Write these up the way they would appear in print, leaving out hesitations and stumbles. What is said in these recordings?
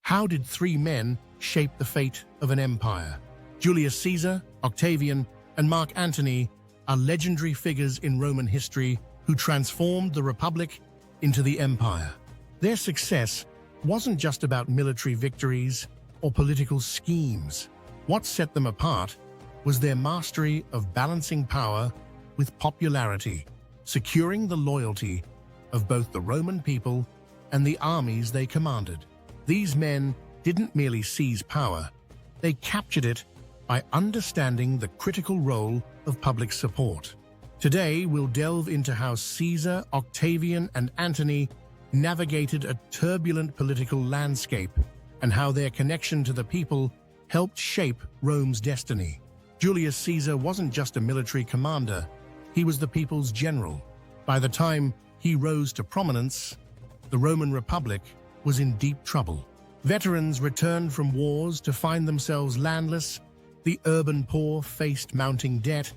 How did three men shape the fate of an empire? Julius Caesar, Octavian, and Mark Antony are legendary figures in Roman history who transformed the Republic into the empire. Their success wasn't just about military victories or political schemes. What set them apart was their mastery of balancing power with popularity, securing the loyalty of both the Roman people and the armies they commanded. These men didn't merely seize power, they captured it by understanding the critical role of public support. Today, we'll delve into how Caesar, Octavian, and Antony navigated a turbulent political landscape and how their connection to the people helped shape Rome's destiny. Julius Caesar wasn't just a military commander, he was the people's general. By the time he rose to prominence, the Roman Republic was in deep trouble. Veterans returned from wars to find themselves landless, the urban poor faced mounting debt,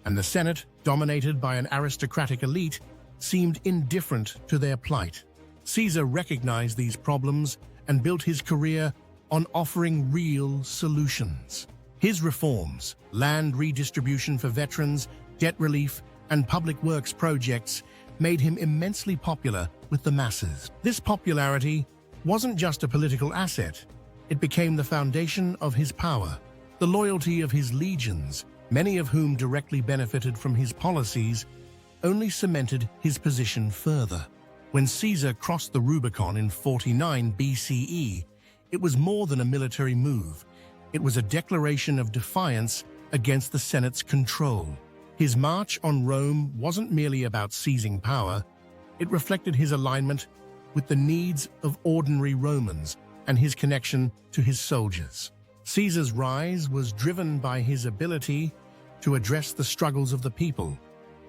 and the Senate, dominated by an aristocratic elite, seemed indifferent to their plight. Caesar recognized these problems and built his career on offering real solutions. His reforms, land redistribution for veterans, debt relief, and public works projects made him immensely popular with the masses. This popularity wasn't just a political asset, it became the foundation of his power. The loyalty of his legions, many of whom directly benefited from his policies, only cemented his position further. When Caesar crossed the Rubicon in 49 BCE, it was more than a military move. It was a declaration of defiance against the Senate's control. His march on Rome wasn't merely about seizing power, it reflected his alignment with the needs of ordinary Romans and his connection to his soldiers. Caesar's rise was driven by his ability to address the struggles of the people,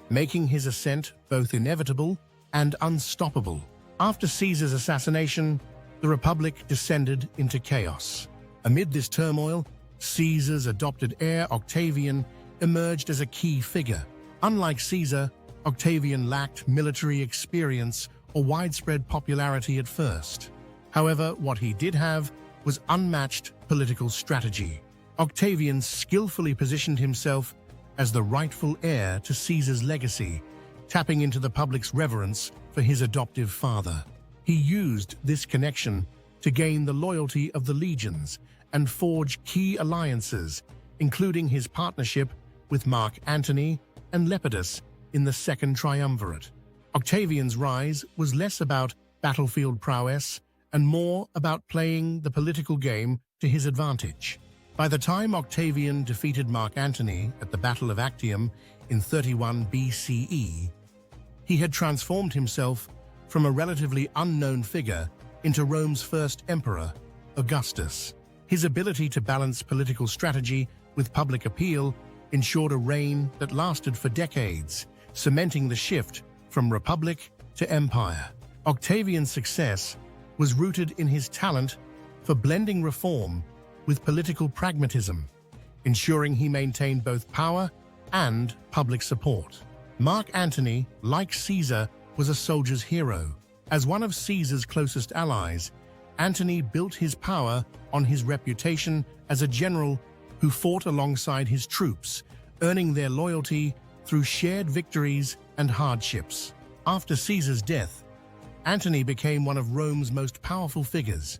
making his ascent both inevitable and unstoppable. After Caesar's assassination, the Republic descended into chaos. Amid this turmoil, Caesar's adopted heir, Octavian, emerged as a key figure. Unlike Caesar, Octavian lacked military experience or widespread popularity at first. However, what he did have was unmatched political strategy. Octavian skillfully positioned himself as the rightful heir to Caesar's legacy, tapping into the public's reverence for his adoptive father. He used this connection to gain the loyalty of the legions and forge key alliances, including his partnership with Mark Antony and Lepidus in the Second Triumvirate. Octavian's rise was less about battlefield prowess and more about playing the political game to his advantage. By the time Octavian defeated Mark Antony at the Battle of Actium in 31 BCE, he had transformed himself from a relatively unknown figure into Rome's first emperor, Augustus. His ability to balance political strategy with public appeal ensured a reign that lasted for decades, cementing the shift from republic to empire. Octavian's success was rooted in his talent for blending reform with political pragmatism, ensuring he maintained both power and public support. Mark Antony, like Caesar, was a soldier's hero. As one of Caesar's closest allies, Antony built his power on his reputation as a general who fought alongside his troops, earning their loyalty through shared victories and hardships. After Caesar's death, Antony became one of Rome's most powerful figures,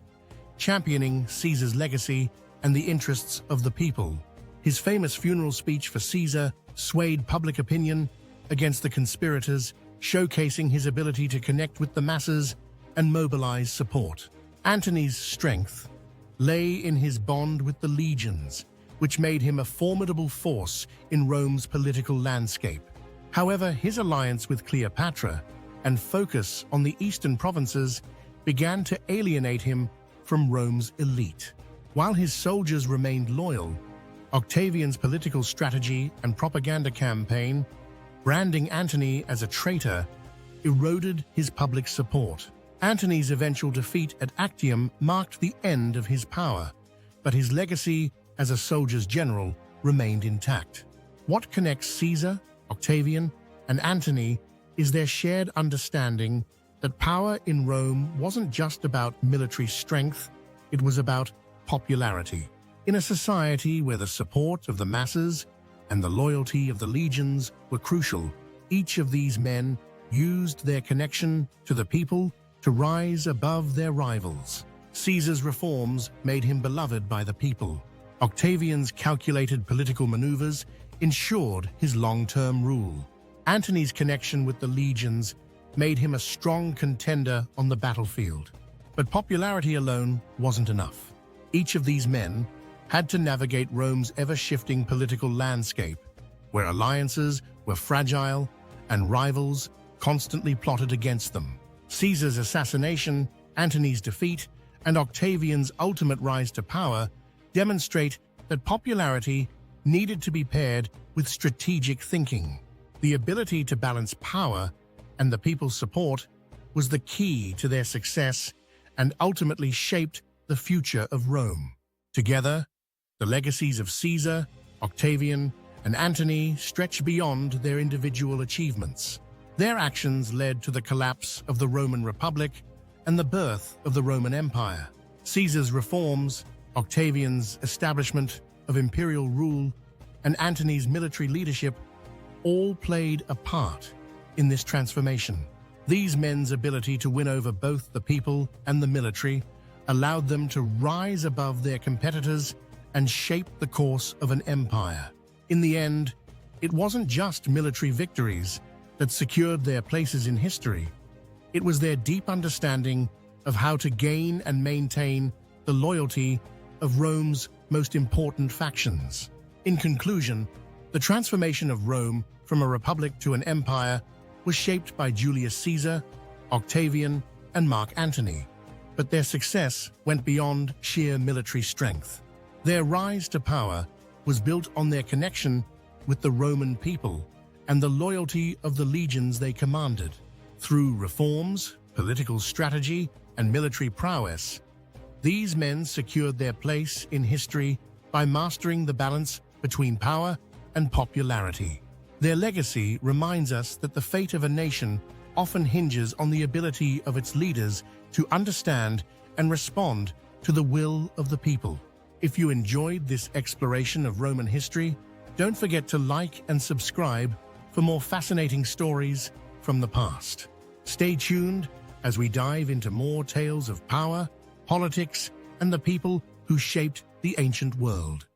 championing Caesar's legacy and the interests of the people. His famous funeral speech for Caesar swayed public opinion against the conspirators, showcasing his ability to connect with the masses and mobilize support. Antony's strength lay in his bond with the legions, which made him a formidable force in Rome's political landscape. However, his alliance with Cleopatra and focus on the eastern provinces began to alienate him from Rome's elite. While his soldiers remained loyal, Octavian's political strategy and propaganda campaign, branding Antony as a traitor, eroded his public support. Antony's eventual defeat at Actium marked the end of his power, but his legacy as a soldier's general remained intact. What connects Caesar, Octavian, and Antony is their shared understanding that power in Rome wasn't just about military strength, it was about popularity. In a society where the support of the masses and the loyalty of the legions were crucial, each of these men used their connection to the people to rise above their rivals. Caesar's reforms made him beloved by the people. Octavian's calculated political maneuvers ensured his long-term rule. Antony's connection with the legions made him a strong contender on the battlefield. But popularity alone wasn't enough. Each of these men had to navigate Rome's ever-shifting political landscape, where alliances were fragile and rivals constantly plotted against them. Caesar's assassination, Antony's defeat, and Octavian's ultimate rise to power demonstrate that popularity needed to be paired with strategic thinking. The ability to balance power and the people's support was the key to their success and ultimately shaped the future of Rome. Together, the legacies of Caesar, Octavian, and Antony stretch beyond their individual achievements. Their actions led to the collapse of the Roman Republic and the birth of the Roman Empire. Caesar's reforms, Octavian's establishment of imperial rule, and Antony's military leadership all played a part in this transformation. These men's ability to win over both the people and the military allowed them to rise above their competitors and shape the course of an empire. In the end, it wasn't just military victories that secured their places in history. It was their deep understanding of how to gain and maintain the loyalty of Rome's most important factions. In conclusion, the transformation of Rome from a republic to an empire was shaped by Julius Caesar, Octavian, and Mark Antony. But their success went beyond sheer military strength. Their rise to power was built on their connection with the Roman people and the loyalty of the legions they commanded. Through reforms, political strategy, and military prowess, these men secured their place in history by mastering the balance between power and popularity. Their legacy reminds us that the fate of a nation often hinges on the ability of its leaders to understand and respond to the will of the people. If you enjoyed this exploration of Roman history, don't forget to like and subscribe for more fascinating stories from the past. Stay tuned as we dive into more tales of power, politics, and the people who shaped the ancient world.